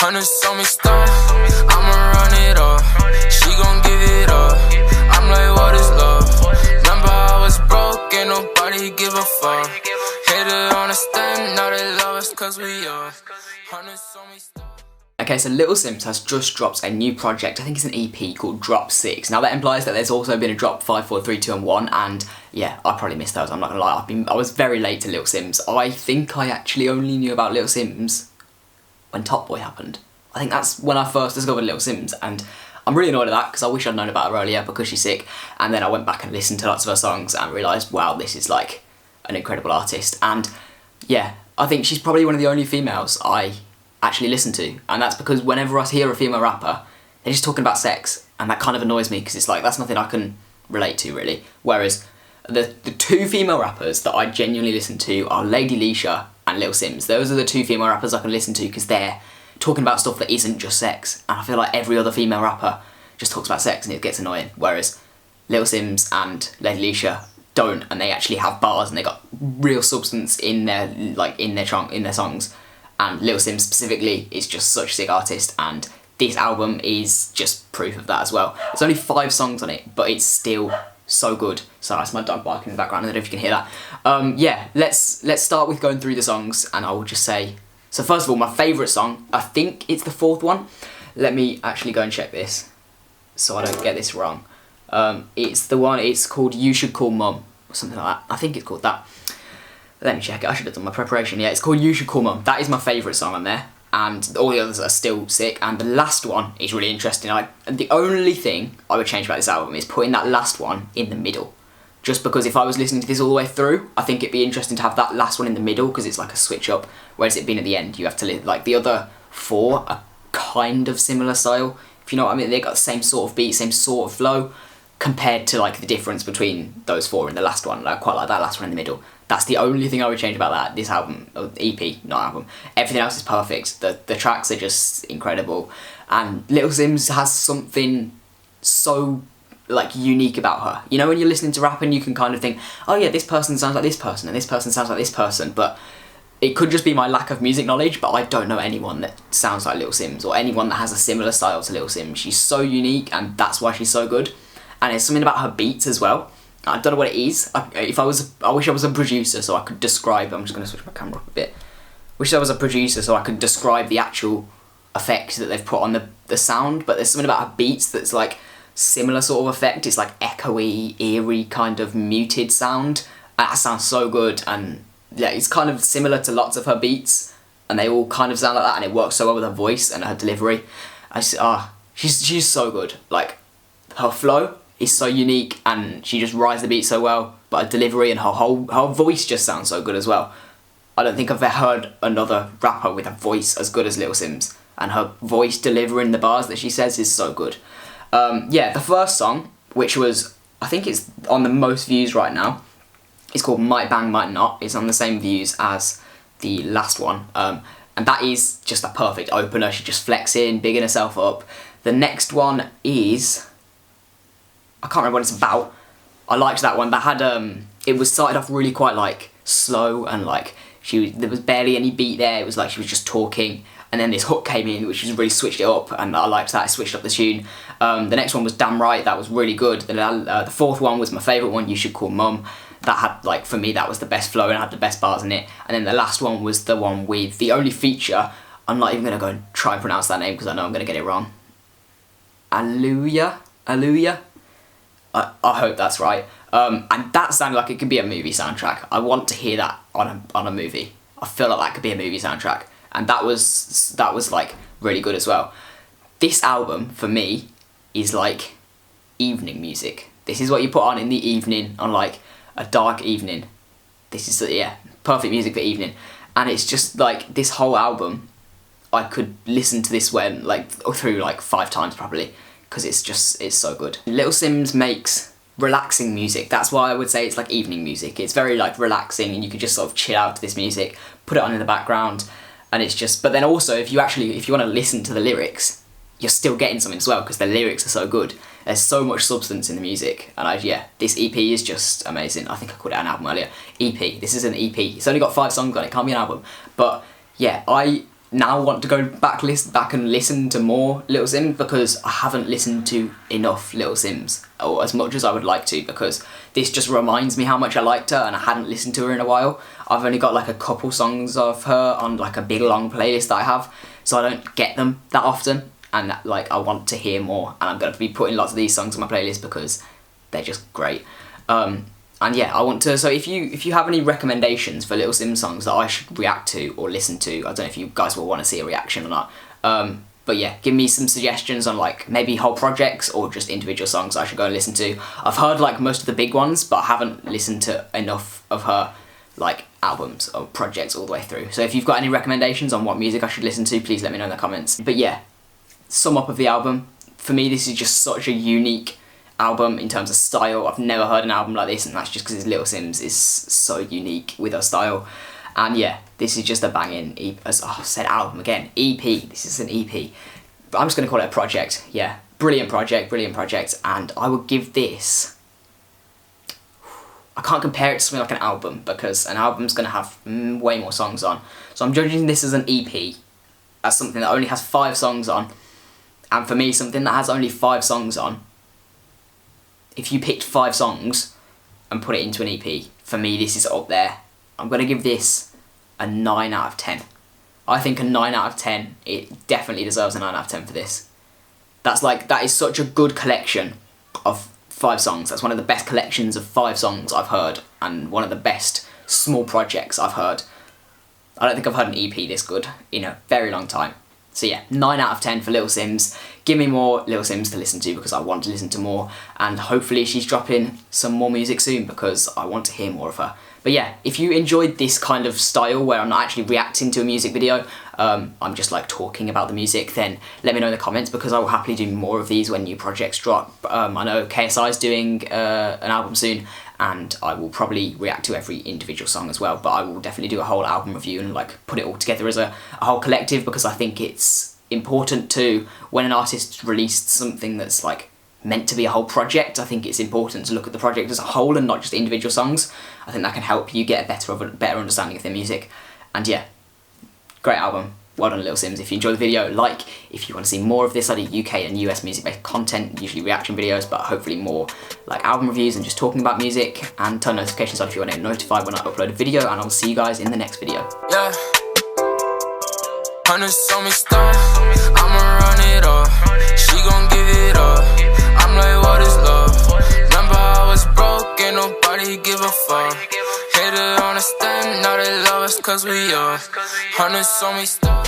Hundreds on me stuff, I'ma run it up. She gon' give it up. I'm like, what is love? Remember I was broke, ain't nobody give a fuck. Hater on a stand, now they love us cause we up. Hundreds on me stuff. Okay, so Little Simz has just dropped a new project. I think it's an EP called Drop 6. Now that implies that there's also been a drop 5, 4, 3, 2 and 1, and yeah, I probably missed those, I'm not gonna lie. I was very late to Little Simz. I think I actually only knew about Little Simz when Top Boy happened. I think that's when I first discovered Little Simz, and I'm really annoyed at that because I wish I'd known about her earlier because she's sick. And then I went back and listened to lots of her songs and realised, wow, this is like an incredible artist. And yeah, I think she's probably one of the only females I actually listen to, and that's because whenever I hear a female rapper, they're just talking about sex, and that kind of annoys me because it's like, that's nothing I can relate to really. Whereas the two female rappers that I genuinely listen to are Lady Leisha and Little Simz. Those are the two female rappers I can listen to because they're talking about stuff that isn't just sex, and I feel like every other female rapper just talks about sex and it gets annoying, whereas Little Simz and Lady Leisha don't, and they actually have bars and they got real substance in their songs. And Little Simz specifically is just such a sick artist, and this album is just proof of that as well. There's only 5 songs on it, but it's still so good. Sorry, that's my dog barking in the background, I don't know if you can hear that. Yeah, let's start with going through the songs, and I will just say, so first of all, my favourite song, I think it's the 4th one. Let me actually go and check this, so I don't get this wrong. It's the one, it's called You Should Call Mum, or something like that. I think it's called that. Let me check it, I should have done my preparation. Yeah, it's called You Should Call Mum. That is my favourite song on there, and all the others are still sick, and the last one is really interesting. The only thing I would change about this album is putting that last one in the middle. Just because if I was listening to this all the way through, I think it'd be interesting to have that last one in the middle, because it's like a switch up, whereas it being at the end, you have to, like, the other 4 are kind of similar style, if you know what I mean. They got the same sort of beat, same sort of flow, compared to like the difference between those 4 and the last one. I quite like that last one in the middle. That's the only thing I would change about that, this album, or EP, not album. Everything else is perfect. The tracks are just incredible. And Little Simz has something so like unique about her. You know, when you're listening to rap and you can kind of think, oh yeah, this person sounds like this person and this person sounds like this person, but it could just be my lack of music knowledge, but I don't know anyone that sounds like Little Simz or anyone that has a similar style to Little Simz. She's so unique, and that's why she's so good. And it's something about her beats as well. I don't know what it is. I wish I was a producer so I could describe. I'm just going to switch my camera up a bit. Wish I was a producer so I could describe the actual effect that they've put on the sound. But there's something about her beats that's like similar sort of effect. It's like echoey, eerie, kind of muted sound. And that sounds so good. And yeah, it's kind of similar to lots of her beats, and they all kind of sound like that. And it works so well with her voice and her delivery. She's so good. Like, her flow is so unique, and she just rides the beat so well, but her delivery and her voice just sounds so good as well. I don't think I've ever heard another rapper with a voice as good as Little Simz, and her voice delivering the bars that she says is so good. Yeah, the first song, which was, I think it's on the most views right now, it's called Might Bang Might Not. It's on the same views as the last one, and that is just a perfect opener. She just flexing, bigging herself up. The next one is, I can't remember what it's about. I liked that one. That had it was started off really quite like slow, and like there was barely any beat there. It was like she was just talking, and then this hook came in, which just really switched it up, and I liked that. It switched up the tune. The next one was Damn Right. That was really good. The 4th one was my favourite one, You Should Call Mum. That had, like, for me, that was the best flow and had the best bars in it. And then the last one was the one with the only feature. I'm not even gonna go and try and pronounce that name because I know I'm gonna get it wrong. Aluya. I hope that's right. And that sounded like it could be a movie soundtrack. I want to hear that on a movie. I feel like that could be a movie soundtrack. And that was like really good as well. This album for me is like evening music. This is what you put on in the evening, on like a dark evening. This is, yeah, perfect music for evening. And it's just like, this whole album, I could listen to this when through like 5 times probably, because it's so good. Little Simz makes relaxing music. That's why I would say it's like evening music. It's very like relaxing, and you could just sort of chill out to this music, put it on in the background, and it's just, but then also if you want to listen to the lyrics, you're still getting something as well, because the lyrics are so good. There's so much substance in the music, and yeah, this EP is just amazing. I think I called it an album earlier. EP, this is an EP. It's only got 5 songs on it, can't be an album. But yeah, I now want to go back and listen to more Little Simz, because I haven't listened to enough Little Simz, or as much as I would like to, because this just reminds me how much I liked her and I hadn't listened to her in a while. I've only got like a couple songs of her on like a big long playlist that I have, so I don't get them that often, and like I want to hear more, and I'm going to be putting lots of these songs on my playlist because they're just great. And yeah, I want to, so if you have any recommendations for Little Simz songs that I should react to or listen to, I don't know if you guys will want to see a reaction or not, but yeah, give me some suggestions on like maybe whole projects or just individual songs I should go and listen to. I've heard like most of the big ones, but I haven't listened to enough of her like albums or projects all the way through. So if you've got any recommendations on what music I should listen to, please let me know in the comments. But yeah, sum up of the album, for me this is just such a unique album in terms of style. I've never heard an album like this, and that's just because Little Simz is so unique with her style. And yeah, this is just a banging as I said, album again, EP. This is an EP, but I'm just going to call it a project. Yeah, brilliant project, and I would give this, I can't compare it to something like an album, because an album's going to have way more songs on, so I'm judging this as an EP, as something that only has 5 songs on. And for me, something that has only 5 songs on, if you picked 5 songs and put it into an EP, for me this is up there. I'm going to give this a 9 out of 10. I think a 9 out of 10, it definitely deserves a 9 out of 10 for this. That is such a good collection of 5 songs. That's one of the best collections of 5 songs I've heard, and one of the best small projects I've heard. I don't think I've heard an EP this good in a very long time. So yeah, 9 out of 10 for Little Simz. Give me more Little Simz to listen to, because I want to listen to more, and hopefully she's dropping some more music soon, because I want to hear more of her. But yeah, if you enjoyed this kind of style where I'm not actually reacting to a music video, I'm just like talking about the music, then let me know in the comments, because I will happily do more of these when new projects drop. I know KSI is doing an album soon, and I will probably react to every individual song as well, but I will definitely do a whole album review and like put it all together as a whole collective, because I think it's important to, when an artist released something that's like meant to be a whole project, I think it's important to look at the project as a whole and not just individual songs. I think that can help you get a better understanding of their music. And yeah, great album. Well done, Little Simz. If you enjoyed the video, like. If you want to see more of this, I do UK and US music-based content, usually reaction videos, but hopefully more like album reviews and just talking about music. And turn notifications on if you want to get notified when I upload a video, and I'll see you guys in the next video. Yeah. Hundreds on me stuff, I'ma run it up. She gon' give it up. I'm like, what is love? Remember I was broke, ain't nobody give a fuck. Hated on the stand, now they love us cause we up. Hundreds on me stuff.